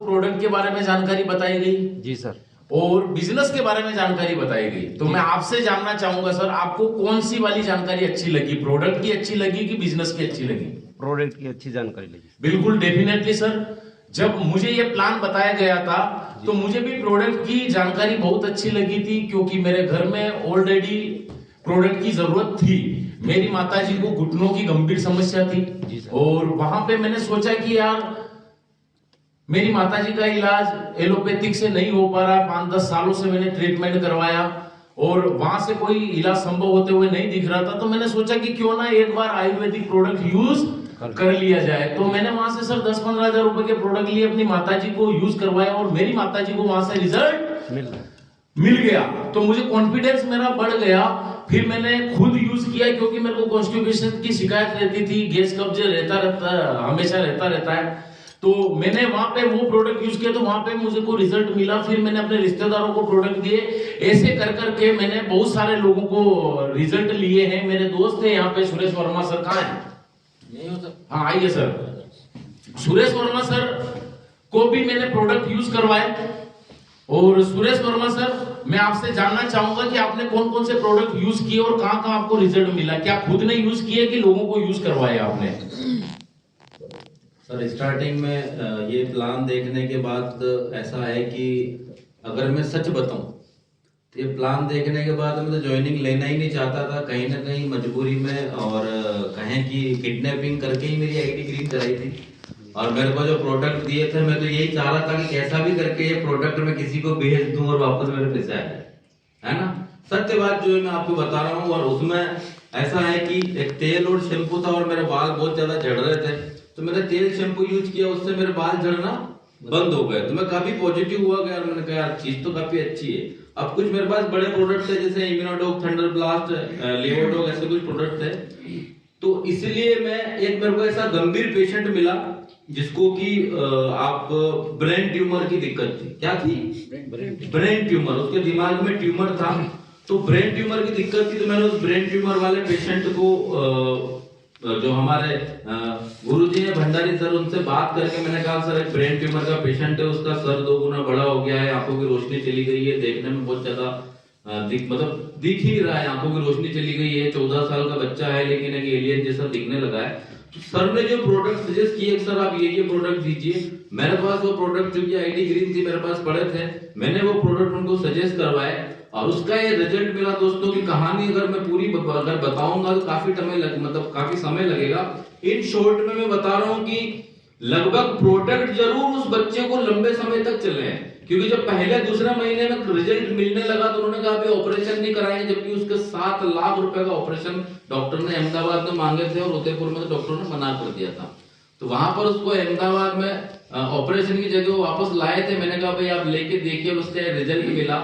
Product के बारे में जानकारी बताई गई जी सर। और बिजनेस के बारे में जानकारी बताई गई। तो मैं आपसे जानना चाहूंगा सर, आपको कौन सी वाली जानकारी अच्छी लगी, प्रोडक्ट की अच्छी लगी कि बिजनेस की अच्छी लगी? प्रोडक्ट की अच्छी जानकारी लगी। बिल्कुल डेफिनेटली सर, जब मुझे ये प्लान बताया गया था तो मुझे भी प्रोडक्ट की जानकारी बहुत अच्छी लगी थी, क्योंकि मेरे घर में ऑलरेडी प्रोडक्ट की जरूरत थी। मेरी माताजी को घुटनों की गंभीर समस्या थी और वहां पे मैंने सोचा कि यार मेरी माताजी का इलाज एलोपैथिक से नहीं हो पा रहा। 5-10 सालों से मैंने ट्रीटमेंट करवाया और वहां से कोई इलाज संभव होते हुए नहीं दिख रहा था। तो मैंने सोचा कि क्यों ना एक बार आयुर्वेदिक प्रोडक्ट यूज कर लिया जाए। तो मैंने वहां से सर 10-15 हजार रुपए के प्रोडक्ट लिए अपनी माताजी को यूज करवाया और मेरी माताजी को वहां से रिजल्ट मिल गया। तो मुझे कॉन्फिडेंस मेरा बढ़ गया। फिर मैंने खुद यूज किया, क्योंकि मेरे को कॉन्स्टिपेशन की शिकायत रहती थी, गैस कब्ज हमेशा रहता है। तो मैंने वहां पे वो प्रोडक्ट यूज किया, तो वहां पे मुझे को रिजल्ट मिला। फिर मैंने अपने रिश्तेदारों को प्रोडक्ट दिए। ऐसे कर करके मैंने बहुत सारे लोगों को रिजल्ट लिए हैं। मेरे दोस्त है यहाँ पे, सुरेश वर्मा सर, कहाँ है? हाँ आइए सर। सुरेश वर्मा सर को भी मैंने प्रोडक्ट यूज करवाए। और सुरेश वर्मा सर, मैं आपसे जानना चाहूंगा कि आपने कौन कौन से प्रोडक्ट यूज किए और कहां कहां आपको रिजल्ट मिला? क्या खुद ने यूज किए कि लोगों को यूज करवाया आपने? सर स्टार्टिंग में ये प्लान देखने के बाद ऐसा है कि अगर मैं सच बताऊं तो ये प्लान देखने के बाद मैं तो ज्वाइनिंग लेना ही नहीं चाहता था, कहीं ना कहीं मजबूरी में, और कहें कि किडनैपिंग करके ही मेरी आईडी ग्रीन कराई थी। और मेरे को जो प्रोडक्ट दिए थे, मैं तो यही चाह रहा था कि कैसा भी करके ये प्रोडक्ट मैं किसी को भेज दूं और वापस मेरे पैसे आ जाए, है ना। सत्य बात जो है मैं आपको बता रहा हूँ। और उसमें ऐसा है कि एक तेल और शैम्पू था और मेरे बाल बहुत ज्यादा झड़ रहे थे, तो मैंने तेल शैम्पू यूज किया, उससे मेरे बाल झड़ना बंद हो गए। तो मैं काफी पॉजिटिव हुआ कि यार, मैंने कहा यार चीज तो काफी अच्छी है। अब कुछ मेरे पास बड़े प्रोडक्ट थे, जैसे इम्यूनोडॉग, थंडर ब्लास्ट, लिवोडॉग, ऐसे कुछ प्रोडक्ट थे। तो इसलिए मेरे को ऐसा गंभीर पेशेंट मिला जिसको कि आप ब्रेन ट्यूमर की दिक्कत थी। क्या थी? Brain tumour. उसके दिमाग में ट्यूमर था, तो ब्रेन ट्यूमर की दिक्कत थी। तो मैंने उस ब्रेन ट्यूमर वाले पेशेंट को जो हमारे गुरुजी हैं भंडारी सर, उनसे बात करके मैंने कहा सर एक ब्रेन ट्यूमर का पेशेंट है, उसका सर 2 गुना बड़ा हो गया है, आंखों की रोशनी चली गई है, देखने में बहुत ज्यादा दिख ही नहीं रहा है, आंखों की रोशनी चली गई है, 14 साल का बच्चा है लेकिन एक एलियन जैसा दिखने लगा है। तो सर ने जो प्रोडक्ट सजेस्ट किए, सर आप ये प्रोडक्ट दीजिए। मेरे पास वो प्रोडक्ट जो कि आईडी ग्रीन थी मेरे पास पड़े थे, मैंने वो प्रोडक्ट उनको सजेस्ट करवाए और उसका ये रिजल्ट मिला। दोस्तों की कहानी अगर मैं पूरी अगर बताऊंगा तो काफी समय लगेगा। इन शॉर्ट में मैं बता रहा हूँ कि लगभग प्रोडक्ट जरूर उस बच्चे को लंबे समय तक चले हैं, क्योंकि जब पहले दूसरे महीने में रिजल्ट मिलने लगा तो उन्होंने कहा अभी ऑपरेशन नहीं कराएंगे, जबकि उसके 7 लाख रुपए का ऑपरेशन डॉक्टर ने अहमदाबाद में मांगे थे और उदयपुर में तो डॉक्टर ने मना कर दिया था। तो वहां पर उसको अहमदाबाद में ऑपरेशन की जगह वापस लाए थे। मैंने कहा भाई आप लेके देखिए, उसका रिजल्ट मिला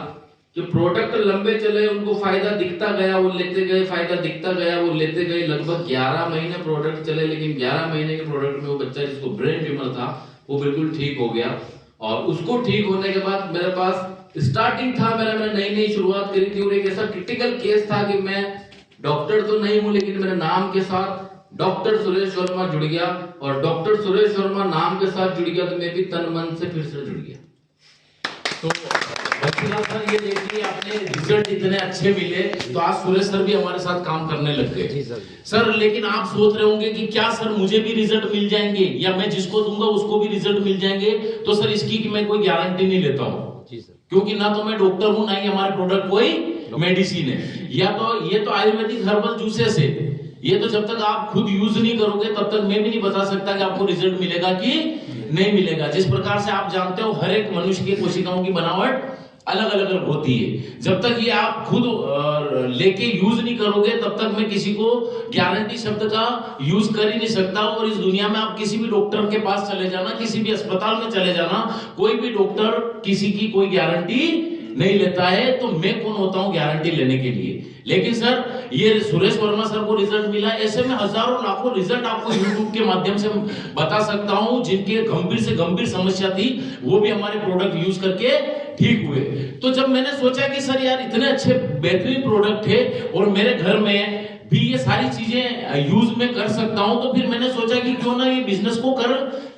कि प्रोडक्ट लंबे चले, उनको फायदा दिखता गया, वो लेते गए, फायदा दिखता गया, वो लेते गए। लगभग 11 महीने प्रोडक्ट चले, लेकिन 11 महीने के प्रोडक्ट में वो बच्चा जिसको ब्रेन ट्यूमर था वो बिल्कुल ठीक हो गया। और उसको ठीक होने के बाद मेरे पास स्टार्टिंग था, मैंने नई शुरुआत करी थी और एक ऐसा क्रिटिकल केस था कि मैं डॉक्टर तो नहीं हूं, लेकिन मेरे नाम के साथ डॉक्टर सुरेश वर्मा जुड़ गया और डॉक्टर सुरेश वर्मा नाम के साथ जुड़ गया तो मैं भी तन मन से फिर से जुड़ गया। तो सर ये देखिए, आपने रिजल्ट इतने अच्छे मिले तो आज सुरेश सर भी हमारे साथ काम करने लग गए। सर लेकिन आप सोच रहे होंगे कि क्या सर मुझे भी रिजल्ट मिल जाएंगे या मैं जिसको दूंगा उसको भी रिजल्ट मिल जाएंगे? तो सर इसकी कि मैं कोई गारंटी नहीं लेता हूँ, क्योंकि ना तो मैं डॉक्टर हूं, ना ही हमारे प्रोडक्ट कोई मेडिसिन है। या तो ये तो आयुर्वेदिक हर्बल जूसेस है, ये तो जब तक आप खुद यूज नहीं करोगे तब तक मैं भी नहीं बता सकता कि आपको रिजल्ट मिलेगा कि नहीं मिलेगा। जिस प्रकार से आप जानते हो हर एक मनुष्य की कोशिकाओं की बनावट अलग अलग होती है। जब तक ये आप खुद लेके यूज नहीं करोगे तब तक मैं किसी को गारंटी शब्द का यूज कर ही नहीं सकता। और इस दुनिया में आप किसी भी डॉक्टर के पास चले जाना, किसी भी अस्पताल में चले जाना, कोई भी डॉक्टर किसी की कोई गारंटी नहीं लेता है। तो मैं कौन होता हूं गारंटी लेने के लिए? लेकिन सर ये सुरेश वर्मा सर को रिजल्ट मिला, ऐसे में हजारों लाखों रिजल्ट आपको यूट्यूब के माध्यम से बता सकता हूं जिनके गंभीर से गंभीर समस्या थी वो भी हमारे प्रोडक्ट यूज करके ठीक हुए। तो जब मैंने सोचा कि सर यार इतने अच्छे बेहतरीन प्रोडक्ट थे और मेरे घर में भी ये सारी चीजें यूज में कर सकता हूं, तो फिर मैंने सोचा कि क्यों ना ये बिजनेस को कर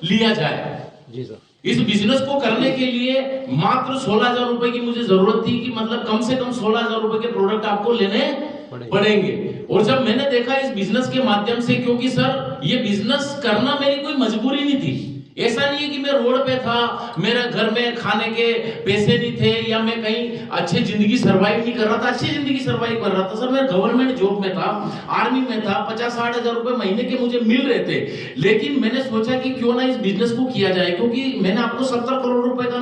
लिया जाए। जी सर। इस बिजनेस को करने के लिए मात्र 16,000 रुपए की मुझे जरूरत थी कि मतलब कम से कम 16,000 रुपए के प्रोडक्ट आपको लेने पड़ेंगे। और जब मैंने देखा इस बिजनेस के माध्यम से, क्योंकि सर ये बिजनेस करना मेरी कोई मजबूरी नहीं थी, ऐसा नहीं है कि मैं रोड पे था, मेरा घर में खाने के पैसे नहीं थे या मैं कहीं अच्छी जिंदगी सरवाइव नहीं कर रहा था, अच्छी जिंदगी सरवाइव कर रहा था सर। मैं गवर्नमेंट जॉब में था, आर्मी में था, 50-60 हजार रुपए महीने के मुझे मिल रहे थे। लेकिन मैंने सोचा कि क्यों ना इस बिजनेस को किया जाए, क्योंकि मैंने आपको 70 करोड़ रुपए का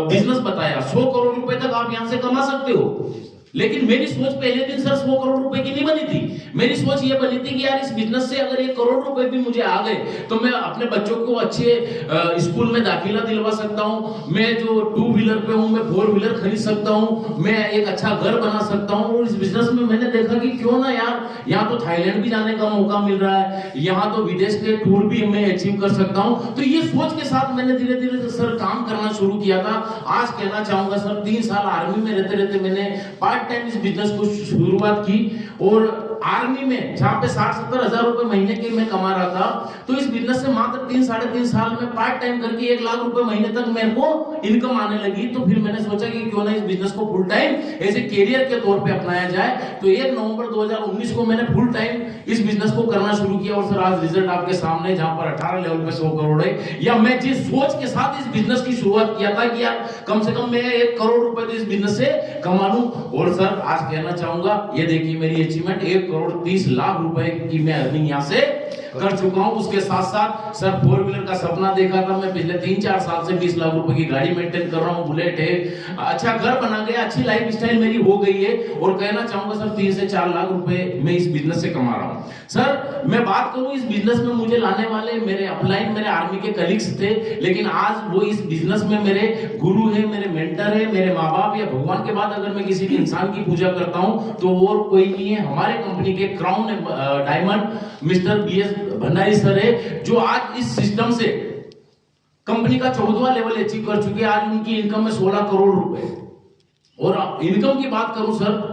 बिजनेस बताया, 100 करोड़ रुपए तक आप यहां से कमा सकते हो। लेकिन मेरी सोच पहले दिन सर 100 करोड़ रुपए की नहीं बनी थी। मेरी सोच ये बनी थी कि यार इस बिजनेस से अगर 1 करोड़ रुपए भी मुझे आ गए तो मैं अपने बच्चों को अच्छे स्कूल में दाखिला दिलवा सकता हूं, मैं जो 2 व्हीलर पे हूं मैं 4 व्हीलर खरीद सकता हूं, मैं एक अच्छा घर बना सकता हूं। और इस बिजनेस में मैंने देखा कि क्यों ना यार, यहाँ तो थाईलैंड भी जाने का मौका मिल रहा है, यहाँ तो विदेश के टूर भी मैं अचीव कर सकता हूं। तो ये सोच के साथ मैंने धीरे धीरे सर काम करना शुरू किया था। आज कहना चाहूंगा सर 3 साल आर्मी में रहते रहते मैंने पार्ट टाइम इस बिजनेस को शुरुआत की। और आर्मी में जहां पे 60-70 हजार रुपए महीने के मैं कमा रहा था, तो इस बिजनेस से मात्र 3-3.5 साल में पार्ट टाइम करके 1 लाख रुपए महीने तक मेरे को इनकम आने लगी। तो फिर मैंने सोचा कि क्यों ना इस बिजनेस को full time as a career के तौर पे अपनाया जाए। तो 1 नवंबर 2019 को मैंने फुल टाइम इस बिजनेस को करना शुरू किया। और सर आज रिजल्ट आपके सामने, जहां पर 18 लेवल पे 100 करोड़ है, या मैं जिस सोच के साथ इस बिजनेस की शुरुआत किया था कि यार कम से कम मैं 1 करोड़ रुपए तो इस बिजनेस से कमा लूं। और सर आज कहना चाहूंगा, ये देखिए मेरी अचीवमेंट, 1 करोड़ 30 लाख रुपए की मैं अर्निंग यहां से कर चुका हूं। उसके साथ साथ सर 4 व्हीलर का सपना देखा था मैं पिछले 3-4 साल से, 20 लाख रुपए की गाड़ी मेंटेन कर रहा हूं, बुलेट है, अच्छा घर बना गया, अच्छी लाइफ स्टाइल मेरी हो गई है। और कहना चाहूंगा सर 3 से 4 लाख रुपए मैं इस बिजनेस से कमा रहा हूं। सर मैं बात करूं, इस बिजनेस में मुझे लाने वाले मेरे अपलाइन, मेरे आर्मी के कलीग्स थे, लेकिन आज वो इस बिजनेस में मेरे गुरु है, मेरे मेंटर है, मेरे माँ बाप या भगवान के बाद अगर मैं किसी भी इंसान की पूजा करता हूं तो और कोई नहीं है, हमारे कंपनी के crown diamond mister BS Bhandari sir है, जो आज इस सिस्टम से कंपनी का 14वां लेवल अचीव कर चुके हैं। आज उनकी इनकम है 16 करोड़ रुपए। और इनकम की बात करूं सर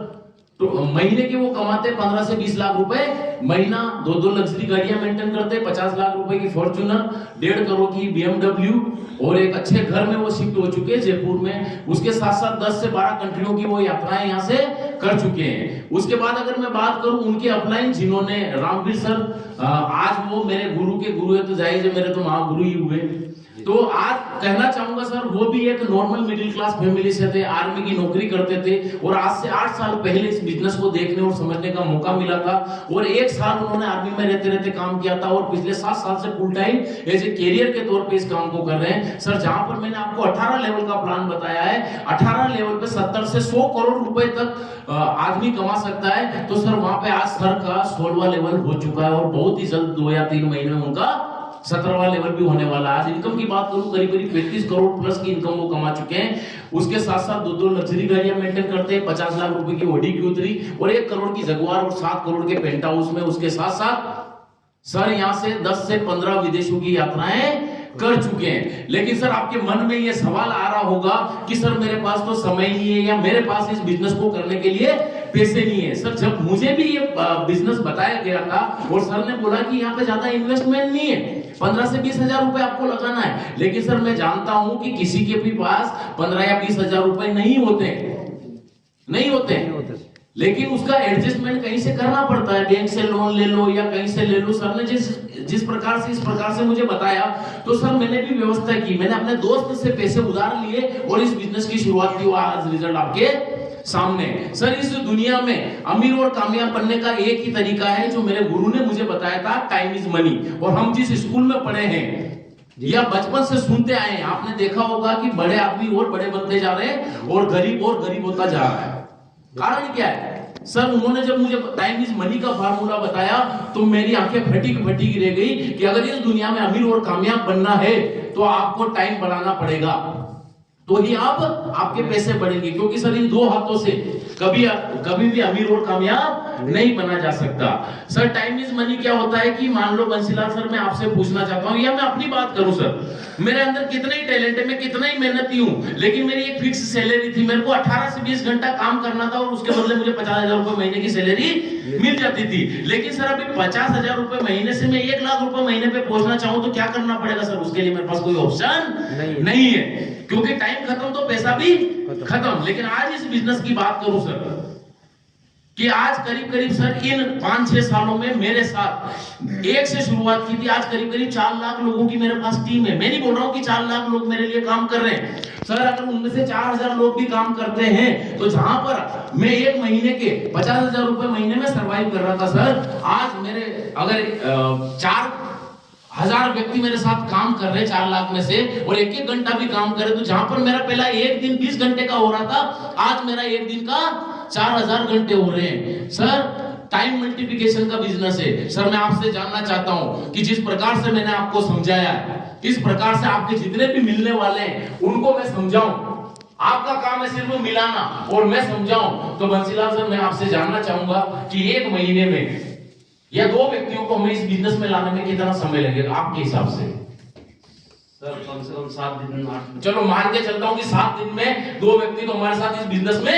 तो महीने के वो कमाते 15 से 20 लाख रुपए महीना, 2 लग्जरी गाड़ियां मेंटेन करते, 50 लाख रुपए की फॉर्च्यूनर, 1.5 करोड़ की BMW, और एक अच्छे घर में वो शिफ्ट हो चुके हैं जयपुर में। उसके साथ साथ 10 से 12 कंट्रियों की वो यात्राएं यहाँ से कर चुके हैं। उसके बाद अगर मैं बात करूं उनके अपलाइन, जिन्होंने रामवीर सर, आज वो मेरे गुरु के गुरु है, तो जाहिर है मेरे तो महागुरु ही हुए। तो आज कहना चाहूंगा सर, वो भी एक नॉर्मल मिडिल क्लास फैमिली से थे, आर्मी की नौकरी करते थे, और आज से 8 साल पहले इस बिजनेस को देखने और समझने का मौका मिला था। और 1 साल उन्होंने आर्मी में रहते रहते काम किया था, और पिछले 7 साल से full time as a career के तौर पे इस काम को कर रहे हैं। सर जहां पर मैंने आपको 18 लेवल का प्लान बताया है, 18 लेवल पे 70 से 100 करोड़ रुपए तक आदमी कमा सकता है, तो सर वहां पे आज सर का 16वां लेवल हो चुका है, और बहुत ही जल्द 2 या 3 महीने में उनका 17वां लेवल भी होने वाला है। आज इनकम की बात करूं, करीब 35 करोड़ प्लस की इनकम वो कमा चुके हैं। उसके साथ साथ 2 लग्जरी गाड़ियां मेंटेन करते हैं, 50 लाख रुपए की ऑडी Q3 और 1 करोड़ की जगुआर और 7 करोड़ के पेंट हाउस में। उसके साथ साथ सर यहां से 10 से 15 विदेशों की यात्राएं कर चुके हैं। लेकिन सर आपके मन में ये सवाल आ रहा होगा कि सर मेरे पास तो समय नहीं है, या मेरे पास इस बिजनेस को करने के लिए पैसे नहीं है। सर जब मुझे भी ये बिजनेस बताया गया था और सर ने बोला कि यहाँ पे ज्यादा इन्वेस्टमेंट नहीं है, 15 से 20 हजार रुपए आपको लगाना है, लेकिन सर मैं जानता हूं कि किसी के भी पास 15 या 20 हजार रुपए नहीं होते, लेकिन उसका एडजस्टमेंट कहीं से करना पड़ता है, बैंक से लोन ले लो या कहीं से ले लो। सर ने जिस प्रकार से इस प्रकार से मुझे बताया, तो सर मैंने भी व्यवस्था की, मैंने अपने दोस्त से पैसे उधार लिए और इस बिजनेस की शुरुआत की। आज रिजल्ट आपके सामने। सर इस दुनिया में अमीर और कामयाब बनने का एक ही तरीका है, जो मेरे गुरु ने मुझे बताया था, टाइम इज मनी। और हम जिस स्कूल में पढ़े हैं या बचपन से सुनते आए हैं, आपने देखा होगा कि बड़े आदमी और बड़े बनते जा रहे हैं और गरीब होता जा रहा है। कारण क्या है? सर उन्होंने जब मुझे टाइम इज मनी का फार्मूला बताया तो मेरी आंखें फटी रह गई कि अगर इस दुनिया में अमीर और कामयाब बनना है तो आपको टाइम बढ़ाना पड़ेगा। तो ही आप आपके पैसे बढ़ेंगे, क्योंकि सर इन दो हाथों से कभी भी अमीर और कामयाब नहीं बना जा सकता। सर टाइम इज मनी क्या होता है कि मान लो बंसीलाल सर, मैं आपसे पूछना चाहता हूं, या मैं अपनी बात करूं सर, मेरे अंदर कितना ही टैलेंट है, मैं कितना ही मेहनती हूं, लेकिन मेरी एक फिक्स सैलरी थी, मेरे को 18 से 20 घंटा काम करना था और उसके बदले मुझे 50,000 रुपए महीने की सैलरी मिल जाती थी। लेकिन सर अभी 50,000 रुपए महीने से मैं 1 लाख रुपए महीने पे पहुंचना चाहूं तो क्या करना पड़ेगा सर? उसके लिए मेरे पास कोई ऑप्शन नहीं है, क्योंकि टाइम खत्म तो पैसा भी खत्म। लेकिन आज इस बिजनेस की बात करूं सर, कि आज करीब सर इन 5-6 सालों में मेरे साथ एक से शुरुआत की थी, आज करीब 4 लाख लोगों की मेरे पास टीम है। मैं नहीं बोल रहा हूं कि 4 लाख लोग मेरे लिए काम कर रहे हैं सर, अगर उनमें से 4,000 लोग भी काम करते हैं तो जहां पर मैं एक महीने के 50,000 रुपए महीने में सरवाइव कर रहा था सर, आज मेरे अगर 4,000 व्यक्ति मेरे साथ काम कर रहे हैं 4 लाख में से, और एक घंटा भी काम करे, तो जहां पर मेरा पहला एक दिन 20 घंटे का हो रहा था, आज मेरा एक दिन का 4,000 घंटे हो रहे हैं। सर टाइम मल्टीप्लिकेशन का बिजनेस है सर। मैं आपसे जानना चाहता हूं कि जिस प्रकार से मैंने आपको समझाया है, इस प्रकार से आपके जितने भी मिलने वाले हैं उनको मैं समझाऊं। आपका काम है सिर्फ मिलाना और मैं समझाऊं। तो बंसीलाल सर, मैं आपसे जानना चाहूंगा कि एक महीने में या 2 व्यक्तियों को हमें इस बिजनेस में लाने में कितना समय लगेगा आपके हिसाब से? सर कम से कम 7 दिन 8 दिन। चलो मान के चलता हूं कि 7 दिन में 2 व्यक्ति तो हमारे साथ इस बिजनेस में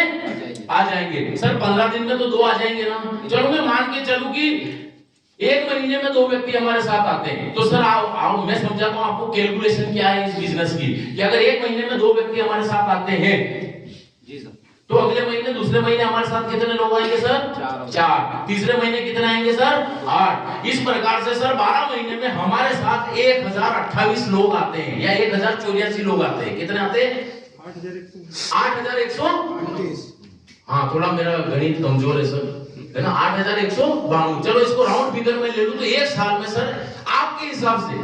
आ जाएंगे। सर 15 दिन में तो 2 आ जाएंगे ना? चलो मैं मान के चलूं कि 1 महीने में 2 व्यक्ति हमारे साथ आते हैं, तो सर आओ मैं समझाता हूं आपको कैलकुलेशन क्या है इस बिजनेस की, कि अगर 1 महीने में 2 व्यक्ति हमारे साथ आते हैं जी सर, तो अगले महीने दूसरे महीने हमारे साथ कितने लोग आएंगे सर? 4। तीसरे महीने कितने आएंगे सर? 8। इस प्रकार से सर 12 महीने में हमारे साथ 1028 लोग आते हैं या 1084 लोग आते हैं। कितने आते हैं? 8,138। हाँ थोड़ा मेरा गणित कमजोर है सर, है ना? 8,192। चलो इसको राउंड फिगर में ले लूं तो 1 साल में सर आपके हिसाब से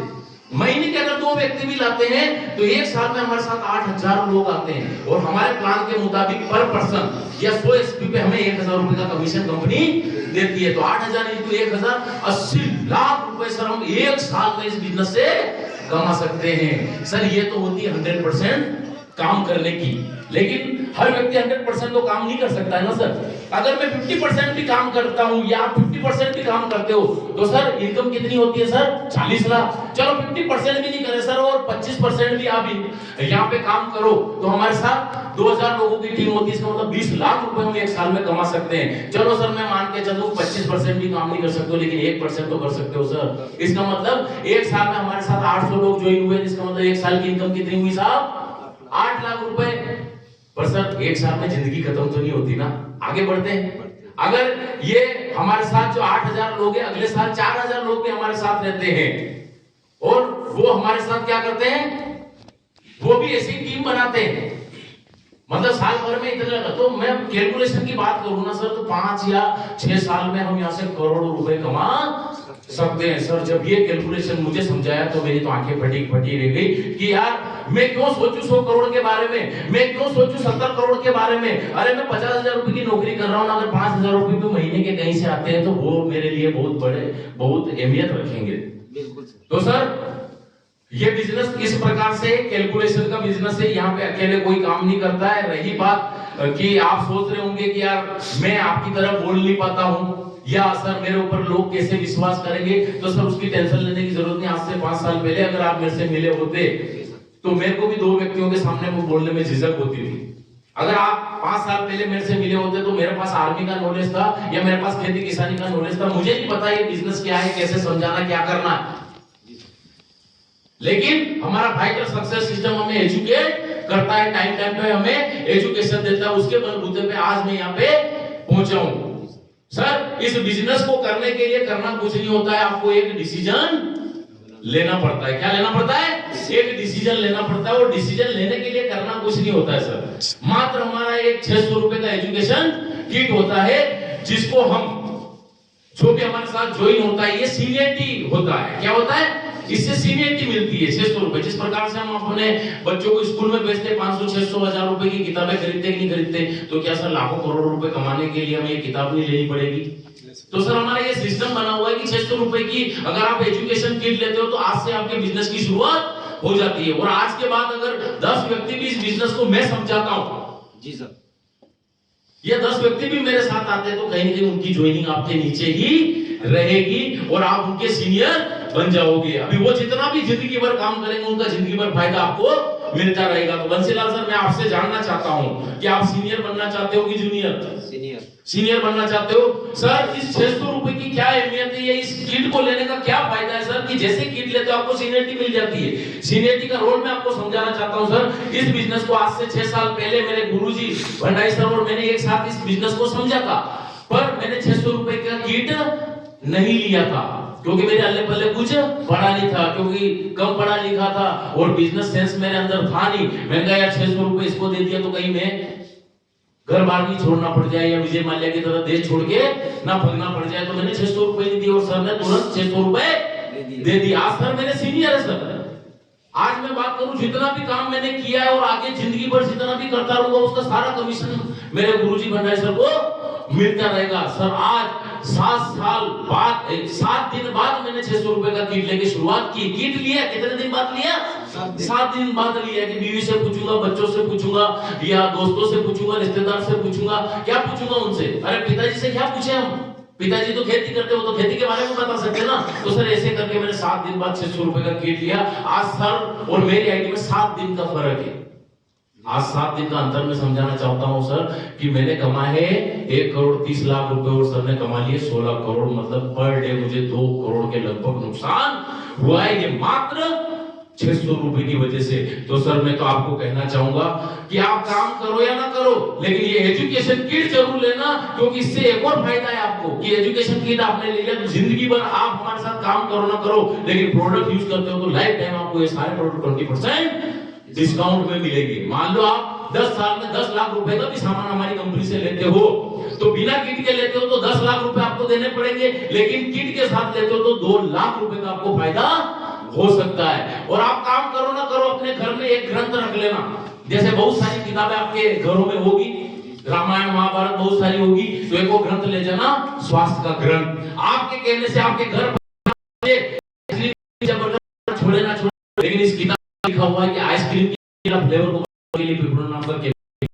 महीने के अगर 2 व्यक्ति भी लाते हैं तो 1 साल में हमारे साथ 8,000 लोग आते हैं, और हमारे प्लान के मुताबिक पर पर्सन या 100 एसपी पे हमें 1,000 रुपए का कमीशन कंपनी देती है। तो 8,000 इंटू 1,000 80 लाख रुपए सर हम 1 साल में इस बिजनेस से कमा सकते हैं। सर ये तो होती है 100% काम करने की, लेकिन हर व्यक्ति 100% तो काम नहीं कर सकता है ना सर। अगर मैं 50% भी काम करता हूं या आप 50% भी काम करते हो तो सर इनकम कितनी होती है सर? 40 लाख। चलो 50% भी नहीं करे सर और 25% भी आप यहाँ पे काम करो तो हमारे साथ 2,000 लोगों की टीम होती है, इसका मतलब 20 लाख रुपए हम 1 साल में कमा सकते हैं। चलो सर मैं मान के चलूं 25% भी काम नहीं कर सकते, लेकिन 1% तो कर सकते हो सर। इसका मतलब 1 साल में हमारे साथ 800 लोग ज्वाइन हुए, इसका मतलब 1 साल की इनकम कितनी हुई साहब? 8 लाख रुपए। पर सर 1 साल में जिंदगी खत्म तो नहीं होती ना, आगे बढ़ते हैं। अगर ये हमारे साथ जो 8,000 लोग हैं, अगले साल 4,000 लोग भी हमारे साथ रहते हैं और वो हमारे साथ क्या करते हैं? वो भी ऐसी टीम बनाते हैं, मतलब साल भर में इतना। तो मैं कैलकुलेशन की बात करूं ना सर, तो 5 या 6 साल में हम यहाँ से करोड़ों रुपए कमा सकते हैं। सर जब ये कैलकुलेशन मुझे समझाया तो मेरी तो आंखें फटी रह गई कि यार मैं क्यों सोचूं 100 करोड़ के बारे में, मैं क्यों सोचूं 70 करोड़ के बारे में। अरे मैं 50,000 रुपए की नौकरी कर रहा हूं, अगर 5,000 रुपए भी महीने के कहीं से आते हैं तो वो मेरे लिए बहुत अहमियत रखेंगे। तो सर ये बिजनेस इस प्रकार से कैलकुलेशन का बिजनेस है, यहाँ पे अकेले कोई काम नहीं करता है। रही बात कि आप सोच रहे होंगे कि यार मैं आपकी तरह बोल नहीं पाता हूँ या सर मेरे ऊपर लोग कैसे विश्वास करेंगे, तो सर उसकी टेंशन लेने की जरूरत नहीं। आज से 5 साल पहले अगर आप मेरे से मिले होते तो मेरे को भी 2 व्यक्तियों के सामने वो बोलने में झिझक होती थी। अगर आप 5 साल पहले मेरे से मिले होते तो मेरे पास आर्मी का नॉलेज था या मेरे पास खेती किसानी का नॉलेज था, मुझे नहीं पता ये बिजनेस क्या है, कैसे समझाना, क्या करना है। लेकिन हमारा फाइटर सक्सेस सिस्टम हमें एजुकेट करता है, टाइम पे हमें एजुकेशन देता है, उसके बलबूते पे आज मैं यहाँ पे पहुंचा हूं। सर इस बिजनेस को करने के लिए करना कुछ नहीं होता है, आपको एक डिसीजन लेना पड़ता है। क्या लेना पड़ता है? एक डिसीजन लेना पड़ता है, और डिसीजन लेने के लिए करना कुछ नहीं होता है सर। मात्र हमारा एक 600 रुपए का एजुकेशन किट होता है, जिसको हम जो भी हमारे साथ ज्वाइन होता है ये सीनियरिटी होता है। क्या होता है? इससे सीनियरिटी मिलती है 600 रुपए। जिस प्रकार से हम अपने बच्चों को स्कूल में भेजते 500, 600, 1000 रुपए की किताबें खरीदते कि नहीं खरीदते, तो क्या सर लाखों करोड़ों रुपए कमाने के लिए हमें ये किताब नहीं लेनी पड़ेगी? तो सर हमारा ये सिस्टम बना हुआ है कि 600 रुपए की अगर आप एजुकेशन किट लेते हो तो आज से आपके बिजनेस की शुरुआत हो जाती है। और आज के बाद अगर 10 व्यक्ति भी इस बिजनेस को मैं समझाता हूं, जी सर, ये 10 व्यक्ति भी मेरे साथ आते हैं तो कहीं ना कहीं उनकी ज्वाइनिंग आपके नीचे ही रहेगी और आप उनके सीनियर बन जाओगे। अभी वो जितना भी जिंदगी भर काम करेंगे उनका जिंदगी भर फायदा आपको मिलता रहेगा। तो बंसीलाल सर, मैं आपसे जानना चाहता हूं कि आप सीनियर बनना चाहते हो कि जूनियर? सीनियर। सीनियर बनना चाहते हो। सर, इस 600 रुपए की क्या अहमियत है, इस किट को लेने का क्या फायदा है सर, कि जैसे किट लेते हो आपको सीनियरिटी मिल जाती है। सीनियरिटी का रोल मैं आपको समझाना चाहता हूं सर। इस बिजनेस को आज से 6 साल पहले मेरे गुरुजी भंडारी सर और मैंने एक साथ इस बिजनेस को समझा था, पर मैंने 600 रुपए का किट नहीं लिया था क्योंकि मेरे अल्ले पल्ले कुछ पढ़ा नहीं था, क्योंकि कम पढ़ा लिखा था और बिजनेस सेंस मेरे अंदर था नहीं। मैंने कहा यार 600 रुपए इसको दे दिया तो कहीं मैं घर बार नहीं छोड़ना पड़ जाए या विजय माल्या की तरह देश छोड़ के ना भगना पड़ जाए। तो मैंने 600 रुपए दिए और सर ने तुरंत 600 रुपए दे दिया। आज सर मेरे सीनियर है सर। आज मैं बात करूं, जितना भी काम मैंने किया है और आगे जिंदगी भर जितना भी करता रहूंगा उसका सारा कमीशन मेरे गुरुजी भंडारी सर को मिलता रहेगा। सर आज 7 दिन बाद मैंने 600 रुपए का किट लेके शुरुआत की। किट लिया कितने दिन बाद लिया? 7 दिन बाद लिया कि बीवी से पूछूंगा, बच्चों से पूछूंगा या दोस्तों से पूछूंगा, रिश्तेदार से पूछूंगा, क्या पूछूंगा उनसे? अरे पिताजी से क्या पूछे हम, पिताजी तो खेती करते हो तो खेती के बारे में बता सकते ना। तो सर ऐसे करके मैंने 7 दिन बाद 600 रुपए का किट लिया। आज सर और मेरी आईडी में 7 दिन का फर्क है। आज 7 दिन का अंतर में समझाना चाहता हूं सर कि मैंने कमाए है 1 करोड़ 30 लाख रुपए और सर ने कमा लिए 16 करोड़। मतलब पर डे मुझे 2 करोड़ के लगभग नुकसान हुआ है, ये मात्र 600 रुपए की वजह से। तो सर मैं तो आपको कहना चाहूंगा कि आप काम करो या ना करो, लेकिन ये एजुकेशन किट जरूर लेना, क्योंकि इससे एक और फायदा है आपको कि एजुकेशन किट आपने ले लिया तो जिंदगी भर आप हमारे साथ काम करो ना करो, लेकिन प्रोडक्ट यूज करते हो तो लाइफ टाइम आपको ये सारे प्रोडक्ट 20% डिस्काउंट में मिलेगी। मान लो आप 10 साल में 10 लाख रुपए का भी सामान हमारी कंपनी से लेते हो तो बिना किट के लेते हो तो 10 लाख रुपए आपको देने पड़ेंगे, लेकिन किट के साथ लेते हो तो 2 लाख रुपए का आपको फायदा हो सकता है। और आप काम करो ना करो, अपने घर में एक ग्रंथ रख लेना। जैसे बहुत सारी किताबें आपके घरों में होगी, रामायण महाभारत बहुत सारी होगी, तो एक वो ग्रंथ ले जाना, स्वास्थ्य का ग्रंथ। आपके कहने से आपके घर छोड़े ना छोड़े, लेकिन इस किताब में लिखा हुआ है कि आइसक्रीम के फ्लेवर को